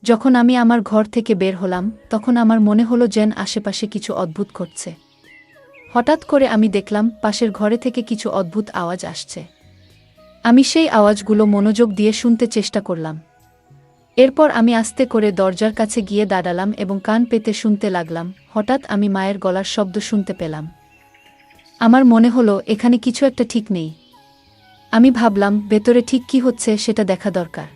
যখন আমি আমার ঘর থেকে বের হলাম তখন আমার মনে হলো যেন আশেপাশে কিছু অদ্ভুত ঘটছে। হঠাৎ করে আমি দেখলাম পাশের ঘরে থেকে কিছু অদ্ভুত আওয়াজ আসছে। আমি সেই আওয়াজগুলো মনোযোগ দিয়ে শুনতে চেষ্টা করলাম। এরপর আমি আস্তে করে দরজার কাছে গিয়ে দাঁড়ালাম এবং কান পেতে শুনতে লাগলাম। হঠাৎ আমি মায়ের গলার শব্দ শুনতে পেলাম। আমার মনে হলো এখানে কিছু একটা ঠিক নেই। আমি ভাবলাম ভেতরে ঠিক কি হচ্ছে সেটা দেখা দরকার।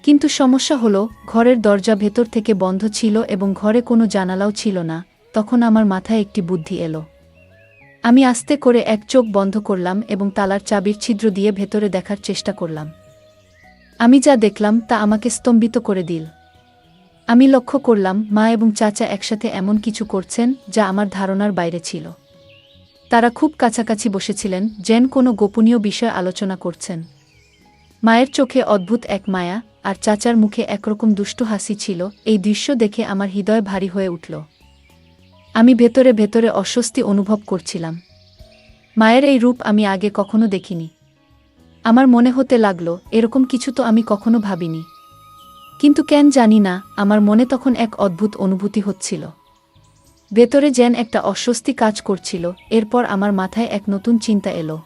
কিন্তু সমস্যা হলো ঘরের দরজা ভেতর থেকে বন্ধ ছিল এবং ঘরে কোনো জানালাও ছিল না। তখন আমার মাথায় একটি বুদ্ধি এলো। আমি আস্তে করে এক চোখ বন্ধ করলাম এবং তালার চাবির ছিদ্র দিয়ে ভেতরে দেখার চেষ্টা করলাম। আমি যা দেখলাম তা আমাকে স্তম্ভিত করে দিল। আমি লক্ষ্য করলাম মা এবং চাচা একসাথে এমন কিছু করছেন যা আমার ধারণার বাইরে ছিল। তারা খুব কাছাকাছি বসেছিলেন, যেন কোনো গোপনীয় বিষয় আলোচনা করছেন। মায়ের চোখে অদ্ভুত এক মায়া আর চাচার মুখে একরকম দুষ্টু হাসি ছিল। এই দৃশ্য দেখে আমার হৃদয় ভারী হয়ে উঠল। আমি ভেতরে ভেতরে অস্বস্তি অনুভব করছিলাম। মায়ের এই রূপ আমি আগে কখনো দেখিনি। আমার মনে হতে লাগলো এরকম কিছু তো আমি কখনো ভাবিনি। কিন্তু কেন জানি না, আমার মনে তখন এক অদ্ভুত অনুভূতি হচ্ছিল। ভেতরে যেন একটা অস্বস্তি কাজ করছিল। এরপর আমার মাথায় এক নতুন চিন্তা এলো।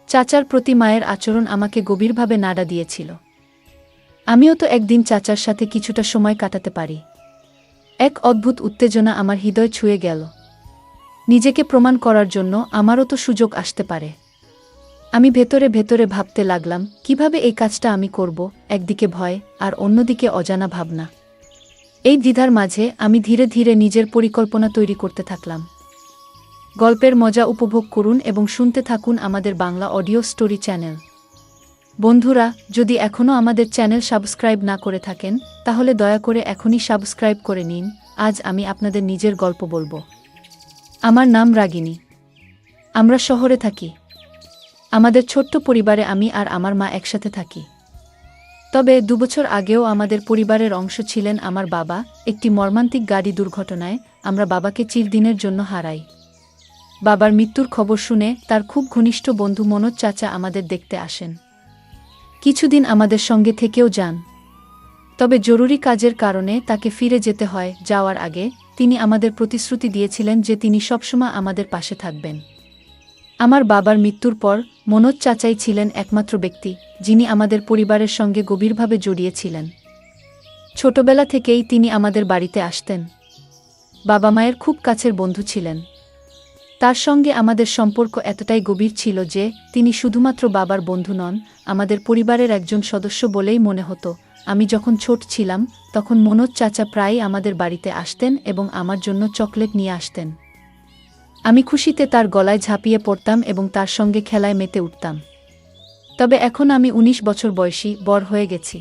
চাচার প্রতি মায়ের আচরণ আমাকে গভীরভাবে নাড়া দিয়েছিল। আমিও তো একদিন চাচার সাথে কিছুটা সময় কাটাতে পারি। এক অদ্ভুত উত্তেজনা আমার হৃদয় ছুঁয়ে গেল। নিজেকে প্রমাণ করার জন্য আমারও তো সুযোগ আসতে পারে। আমি ভেতরে ভেতরে ভাবতে লাগলাম কিভাবে এই কাজটা আমি করব, একদিকে ভয় আর অন্যদিকে অজানা ভাবনা। এই দ্বিধার মাঝে আমি ধীরে ধীরে নিজের পরিকল্পনা তৈরি করতে থাকলাম। গল্পের মজা উপভোগ করুন এবং শুনতে থাকুন আমাদের বাংলা অডিও স্টোরি চ্যানেল। বন্ধুরা, যদি এখনও আমাদের চ্যানেল সাবস্ক্রাইব না করে থাকেন তাহলে দয়া করে এখনই সাবস্ক্রাইব করে নিন। আজ আমি আপনাদের নিজের গল্প বলবো। আমার নাম রাগিনী। আমরা শহরে থাকি। আমাদের ছোট্ট পরিবারে আমি আর আমার মা একসাথে থাকি। তবে 2 বছর আগেও আমাদের পরিবারের অংশ ছিলেন আমার বাবা। একটি মর্মান্তিক গাড়ি দুর্ঘটনায় আমরা বাবাকে চিরদিনের জন্য হারাই। বাবার মৃত্যুর খবর শুনে তার খুব ঘনিষ্ঠ বন্ধু মনোজ চাচা আমাদের দেখতে আসেন। কিছুদিন আমাদের সঙ্গে থেকেও যান। তবে জরুরি কাজের কারণে তাকে ফিরে যেতে হয়। যাওয়ার আগে তিনি আমাদের প্রতিশ্রুতি দিয়েছিলেন যে তিনি সবসময় আমাদের পাশে থাকবেন। আমার বাবার মৃত্যুর পর মনোজ চাচাই ছিলেন একমাত্র ব্যক্তি যিনি আমাদের পরিবারের সঙ্গে গভীরভাবে জড়িয়েছিলেন। ছোটবেলা থেকেই তিনি আমাদের বাড়িতে আসতেন। বাবা মায়ের খুব কাছের বন্ধু ছিলেন। তার সঙ্গে আমাদের সম্পর্ক এতটাই গভীর ছিল যে তিনি শুধুমাত্র বাবার বন্ধু নন, আমাদের পরিবারের একজন সদস্য বলেই মনে হতো। আমি যখন ছোট ছিলাম তখন মনোজ চাচা প্রায়ই আমাদের বাড়িতে আসতেন এবং আমার জন্য চকলেট নিয়ে আসতেন। আমি খুশিতে তার গলায় ঝাঁপিয়ে পড়তাম এবং তার সঙ্গে খেলায় মেতে উঠতাম। তবে এখন আমি 19 বছর বয়সী, বড় হয়ে গেছি।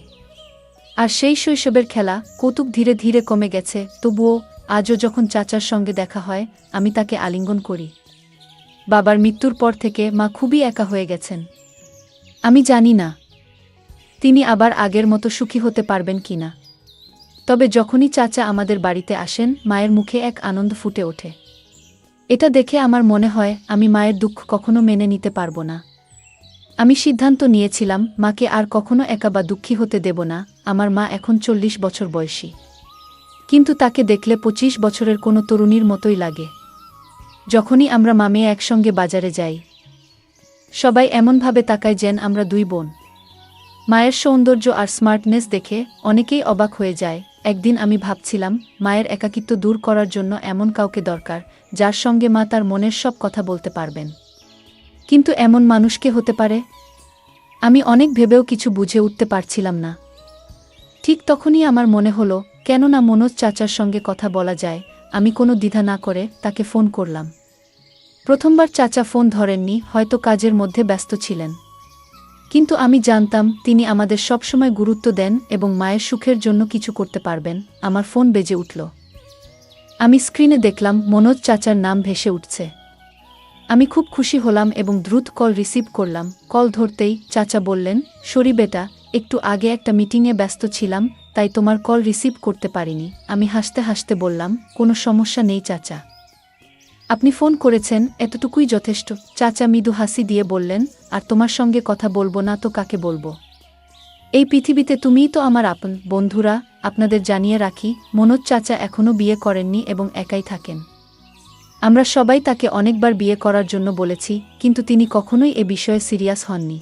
আর সেই শৈশবের খেলা কৌতুক ধীরে ধীরে কমে গেছে। তবুও আজও যখন চাচার সঙ্গে দেখা হয় আমি তাকে আলিঙ্গন করি। বাবার মৃত্যুর পর থেকে মা খুবই একা হয়ে গেছেন। আমি জানি না তিনি আবার আগের মতো সুখী হতে পারবেন কিনা। তবে যখনই চাচা আমাদের বাড়িতে আসেন মায়ের মুখে এক আনন্দ ফুটে ওঠে। এটা দেখে আমার মনে হয় আমি মায়ের দুঃখ কখনো মেনে নিতে পারব না। আমি সিদ্ধান্ত নিয়েছিলাম মাকে আর কখনো একা বা দুঃখী হতে দেব না। আমার মা এখন 40 বছর বয়সী, কিন্তু তাকে দেখলে 25 বছরের কোনো তরুণীর মতোই লাগে। যখনই আমরা মা মেয়ে একসঙ্গে বাজারে যাই সবাই এমনভাবে তাকায় যেন আমরা 2 বোন। মায়ের সৌন্দর্য আর স্মার্টনেস দেখে অনেকেই অবাক হয়ে যায়। একদিন আমি ভাবছিলাম মায়ের একাকিত্ব দূর করার জন্য এমন কাউকে দরকার যার সঙ্গে মা তার মনের সব কথা বলতে পারবেন। কিন্তু এমন মানুষ কে হতে পারে? আমি অনেক ভেবেও কিছু বুঝে উঠতে পারছিলাম না। ঠিক তখনই আমার মনে হলো কেন না মনোজ চাচার সঙ্গে কথা বলা যায়। আমি কোনো দ্বিধা না করে তাকে ফোন করলাম। প্রথমবার চাচা ফোন ধরেননি, হয়তো কাজের মধ্যে ব্যস্ত ছিলেন। কিন্তু আমি জানতাম তিনি আমাদের সবসময় গুরুত্ব দেন এবং মায়ের সুখের জন্য কিছু করতে পারবেন। আমার ফোন বেজে উঠল। আমি স্ক্রিনে দেখলাম মনোজ চাচার নাম ভেসে উঠছে। আমি খুব খুশি হলাম এবং দ্রুত কল রিসিভ করলাম। কল ধরতেই চাচা বললেন, সরি বেটা, একটু আগে একটা মিটিংয়ে ব্যস্ত ছিলাম তাই তোমার কল রিসিভ করতে পারিনি। আমি হাসতে হাসতে বললাম, কোনো সমস্যা নেই চাচা, আপনি ফোন করেছেন এতটুকুই যথেষ্ট। চাচা মৃদু হাসি দিয়ে বললেন, আর তোমার সঙ্গে কথা বলবো না তো কাকে বলবো? এই পৃথিবীতে তুমিই তো আমার আপন। বন্ধুরা, আপনাদের জানিয়ে রাখি, মনোজ চাচা এখনও বিয়ে করেননি এবং একাই থাকেন। আমরা সবাই তাকে অনেকবার বিয়ে করার জন্য বলেছি, কিন্তু তিনি কখনোই এ বিষয়ে সিরিয়াস হননি।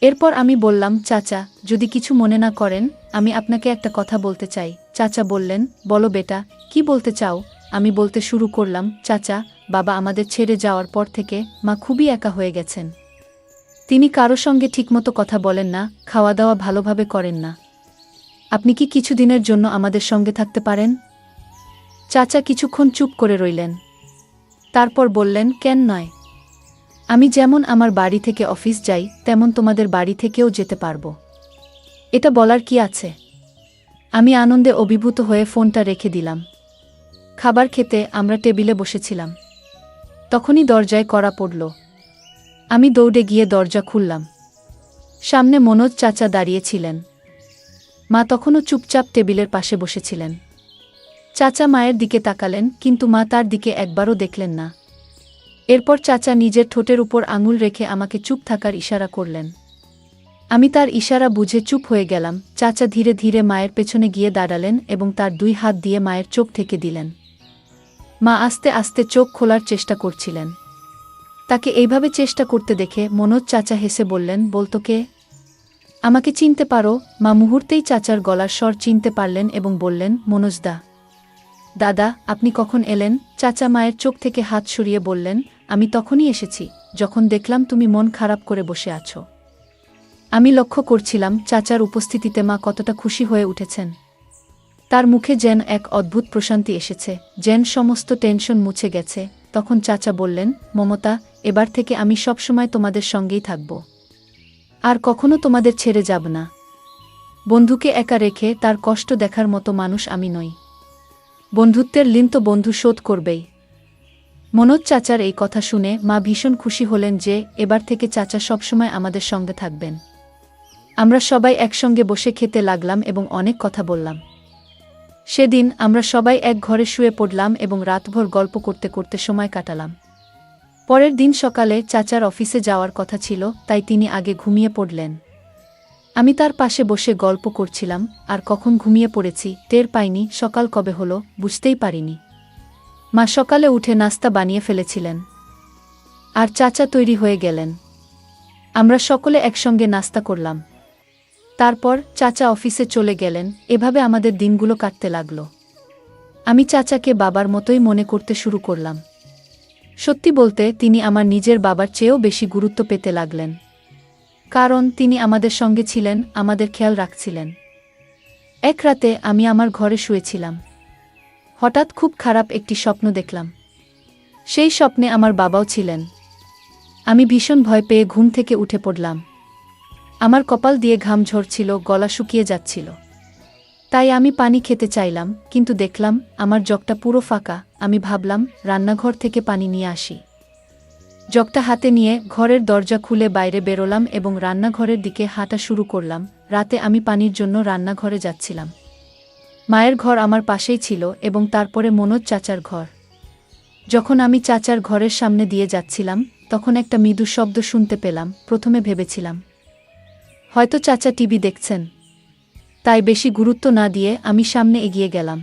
এরপর আমি বললাম, চাচা, যদি কিছু মনে না করেন, আমি আপনাকে একটা কথা বলতে চাই। চাচা বললেন, বলো বেটা, কি বলতে চাও? আমি বলতে শুরু করলাম, চাচা, বাবা আমাদের ছেড়ে যাওয়ার পর থেকে মা খুবই একা হয়ে গেছেন। তিনি কারো সঙ্গে ঠিকমতো কথা বলেন না, খাওয়া দাওয়া ভালোভাবে করেন না। আপনি কি কিছুদিনের জন্য আমাদের সঙ্গে থাকতে পারেন? চাচা কিছুক্ষণ চুপ করে রইলেন। তারপর বললেন, কেন নয়? আমি যেমন আমার বাড়ি থেকে অফিস যাই, তেমন তোমাদের বাড়ি থেকেও যেতে পারবো। এটা বলার কি আছে? আমি আনন্দে অভিভূত হয়ে ফোনটা রেখে দিলাম। খাবার খেতে আমরা টেবিলে বসেছিলাম। তখনই দরজায় কড়া পড়ল। আমি দৌড়ে গিয়ে দরজা খুললাম। সামনে মনোজ চাচা দাঁড়িয়েছিলেন। মা তখনও চুপচাপ টেবিলের পাশে বসেছিলেন। চাচা মায়ের দিকে তাকালেন, কিন্তু মা তার দিকে একবারও দেখলেন না। এরপর চাচা নিজের ঠোঁটের উপর আঙুল রেখে আমাকে চুপ থাকার ইশারা করলেন। আমি তার ইশারা বুঝে চুপ হয়ে গেলাম। চাচা ধীরে ধীরে মায়ের পেছনে গিয়ে দাঁড়ালেন এবং তার 2 হাত দিয়ে মায়ের চোখ ঢেকে দিলেন। মা আস্তে আস্তে চোখ খোলার চেষ্টা করছিলেন। তাকে এইভাবে চেষ্টা করতে দেখে মনোজ চাচা হেসে বললেন, বলতো কে? আমাকে চিনতে পারো? মা মুহূর্তেই চাচার গলার স্বর চিনতে পারলেন এবং বললেন, মনোজদা। দাদা, আপনি কখন এলেন? চাচা মায়ের চোখ থেকে হাত সরিয়ে বললেন, আমি তখনই এসেছি, যখন দেখলাম তুমি মন খারাপ করে বসে আছো। আমি লক্ষ্য করছিলাম চাচার উপস্থিতিতে মা কতটা খুশি হয়ে উঠেছেন। তার মুখে যেন এক অদ্ভুত প্রশান্তি এসেছে, যেন সমস্ত টেনশন মুছে গেছে। তখন চাচা বললেন, মমতা, এবার থেকে আমি সবসময় তোমাদের সঙ্গেই থাকব। আর কখনো তোমাদের ছেড়ে যাব না। বন্ধুকে একা রেখে তার কষ্ট দেখার মতো মানুষ আমি নই। বন্ধুত্বের ঋণ তো বন্ধু শোধ করবেই। মনোজ চাচার এই কথা শুনে মা ভীষণ খুশি হলেন যে এবার থেকে চাচা সবসময় আমাদের সঙ্গে থাকবেন। আমরা সবাই একসঙ্গে বসে খেতে লাগলাম এবং অনেক কথা বললাম। সেদিন আমরা সবাই এক ঘরে শুয়ে পড়লাম এবং রাতভর গল্প করতে করতে সময় কাটালাম। পরের দিন সকালে চাচার অফিসে যাওয়ার কথা ছিল, তাই তিনি আগে ঘুমিয়ে পড়লেন। আমি তার পাশে বসে গল্প করছিলাম, আর কখন ঘুমিয়ে পড়েছি টের পাইনি। সকাল কবে হলো বুঝতেই পারিনি। মা সকালে উঠে নাস্তা বানিয়ে ফেলেছিলেন, আর চাচা তৈরি হয়ে গেলেন। আমরা সকলে একসঙ্গে নাস্তা করলাম। তারপর চাচা অফিসে চলে গেলেন। এভাবে আমাদের দিনগুলো কাটতে লাগলো। আমি চাচাকে বাবার মতোই মনে করতে শুরু করলাম। সত্যি বলতে তিনি আমার নিজের বাবার চেয়েও বেশি গুরুত্ব পেতে লাগলেন, কারণ তিনি আমাদের সঙ্গে ছিলেন, আমাদের খেয়াল রাখছিলেন। এক রাতে আমি আমার ঘরে শুয়েছিলাম। হঠাৎ খুব খারাপ একটি স্বপ্ন দেখলাম। সেই স্বপ্নে আমার বাবাও ছিলেন। আমি ভীষণ ভয় পেয়ে ঘুম থেকে উঠে পড়লাম। আমার কপাল দিয়ে ঘাম ঝরছিল, গলা শুকিয়ে যাচ্ছিল। তাই আমি পানি খেতে চাইলাম, কিন্তু দেখলাম আমার জগটা পুরো ফাঁকা। আমি ভাবলাম রান্নাঘর থেকে পানি নিয়ে আসি। জগটা হাতে নিয়ে ঘরের দরজা খুলে বাইরে বেরোলাম এবং রান্নাঘরের দিকে হাঁটা শুরু করলাম। রাতে আমি পানির জন্য রান্নাঘরে যাচ্ছিলাম। মায়ের ঘর আমার পাশেই ছিল এবং তারপরে মনোজ চাচার ঘর। যখন আমি চাচার ঘরের সামনে দিয়ে যাচ্ছিলাম, তখন একটা মৃদু শব্দ শুনতে পেলাম। প্রথমে ভেবেছিলাম হয়তো চাচা টিভি দেখছেন, তাই বেশি গুরুত্ব না দিয়ে আমি সামনে এগিয়ে গেলাম।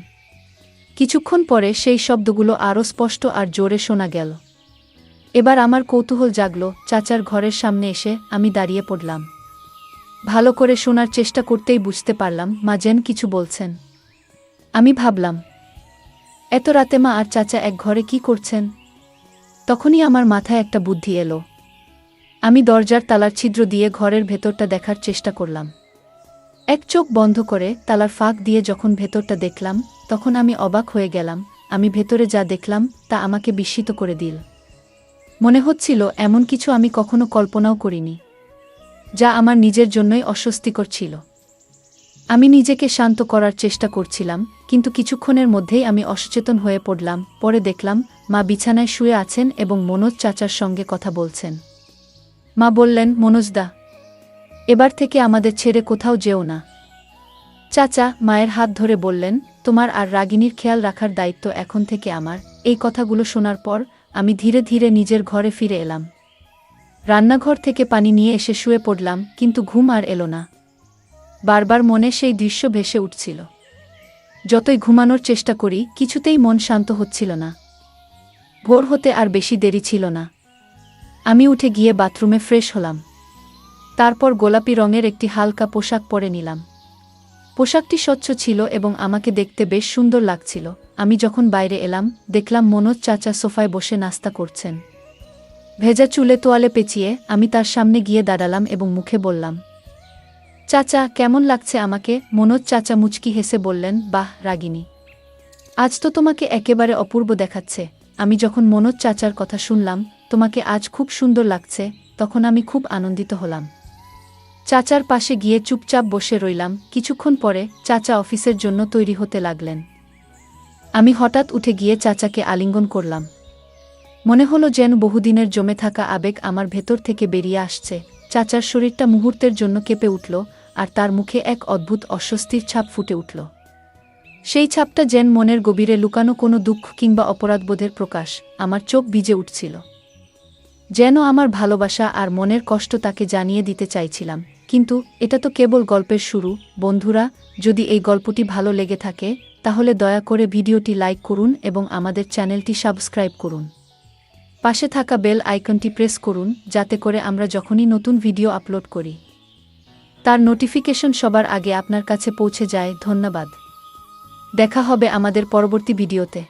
কিছুক্ষণ পরে সেই শব্দগুলো আরও স্পষ্ট আর জোরে শোনা গেল। এবার আমার কৌতূহল জাগল। চাচার ঘরের সামনে এসে আমি দাঁড়িয়ে পড়লাম। ভালো করে শোনার চেষ্টা করতেই বুঝতে পারলাম মা যেন কিছু বলছেন। আমি ভাবলাম, এত রাতে মা আর চাচা এক ঘরে কি করছেন? তখনই আমার মাথায় একটা বুদ্ধি এলো। আমি দরজার তালার ছিদ্র দিয়ে ঘরের ভেতরটা দেখার চেষ্টা করলাম। এক চোখ বন্ধ করে তালার ফাঁক দিয়ে যখন ভেতরটা দেখলাম, তখন আমি অবাক হয়ে গেলাম। আমি ভেতরে যা দেখলাম তা আমাকে বিস্মিত করে দিল। মনে হচ্ছিল এমন কিছু আমি কখনো কল্পনাও করিনি, যা আমার নিজের জন্যই অস্বস্তিকর ছিল। আমি নিজেকে শান্ত করার চেষ্টা করছিলাম, কিন্তু কিছুক্ষণের মধ্যেই আমি অসচেতন হয়ে পড়লাম। পরে দেখলাম মা বিছানায় শুয়ে আছেন এবং মনোজ চাচার সঙ্গে কথা বলছেন। মা বললেন, মনোজদা, এবার থেকে আমাদের ছেড়ে কোথাও যেও না। চাচা মায়ের হাত ধরে বললেন, তোমার আর রাগিনীর খেয়াল রাখার দায়িত্ব এখন থেকে আমার। এই কথাগুলো শোনার পর আমি ধীরে ধীরে নিজের ঘরে ফিরে এলাম। রান্নাঘর থেকে পানি নিয়ে এসে শুয়ে পড়লাম, কিন্তু ঘুম আর এলো না। বারবার মনে সেই দৃশ্য ভেসে উঠছিল। যতই ঘুমানোর চেষ্টা করি কিছুতেই মন শান্ত হচ্ছিল না। ভোর হতে আর বেশি দেরি ছিল না। আমি উঠে গিয়ে বাথরুমে ফ্রেশ হলাম। তারপর গোলাপি রঙের একটি হালকা পোশাক পরে নিলাম। পোশাকটি স্বচ্ছ ছিল এবং আমাকে দেখতে বেশ সুন্দর লাগছিল। আমি যখন বাইরে এলাম দেখলাম মনোজ চাচা সোফায় বসে নাস্তা করছেন। ভেজা চুলে তোয়ালে পেঁচিয়ে আমি তার সামনে গিয়ে দাঁড়ালাম এবং মুখে বললাম, চাচা কেমন লাগছে আমাকে? মনোজ চাচা মুচকি হেসে বললেন, বাহ রাগিনী, আজ তো তোমাকে একেবারে অপূর্ব দেখাচ্ছে। আমি যখন মনোজ চাচার কথা শুনলাম তোমাকে আজ খুব সুন্দর লাগছে, তখন আমি খুব আনন্দিত হলাম। চাচার পাশে গিয়ে চুপচাপ বসে রইলাম। কিছুক্ষণ পরে চাচা অফিসের জন্য তৈরি হতে লাগলেন। আমি হঠাৎ উঠে গিয়ে চাচাকে আলিঙ্গন করলাম। মনে হলো যেন বহুদিনের জমে থাকা আবেগ আমার ভেতর থেকে বেরিয়ে আসছে। চাচার শরীরটা মুহূর্তের জন্য কেঁপে উঠল, আর তার মুখে এক অদ্ভুত অস্বস্তির ছাপ ফুটে উঠল। সেই ছাপটা যেন মনের গভীরে লুকানো কোনো দুঃখ কিংবা অপরাধবোধের প্রকাশ। আমার চোখ ভিজে উঠছিল, যেন আমার ভালোবাসা আর মনের কষ্ট তাকে জানিয়ে দিতে চাইছিলাম। কিন্তু এটা তো কেবল গল্পের শুরু। বন্ধুরা, যদি এই গল্পটি ভালো লেগে থাকে তাহলে দয়া করে ভিডিওটি লাইক করুন এবং আমাদের চ্যানেলটি সাবস্ক্রাইব করুন। পাশে থাকা বেল আইকনটি প্রেস করুন যাতে করে আমরা যখনই নতুন ভিডিও আপলোড করি তার নোটিফিকেশন সবার আগে আপনার কাছে পৌঁছে যায়। ধন্যবাদ। দেখা হবে আমাদের পরবর্তী ভিডিওতে।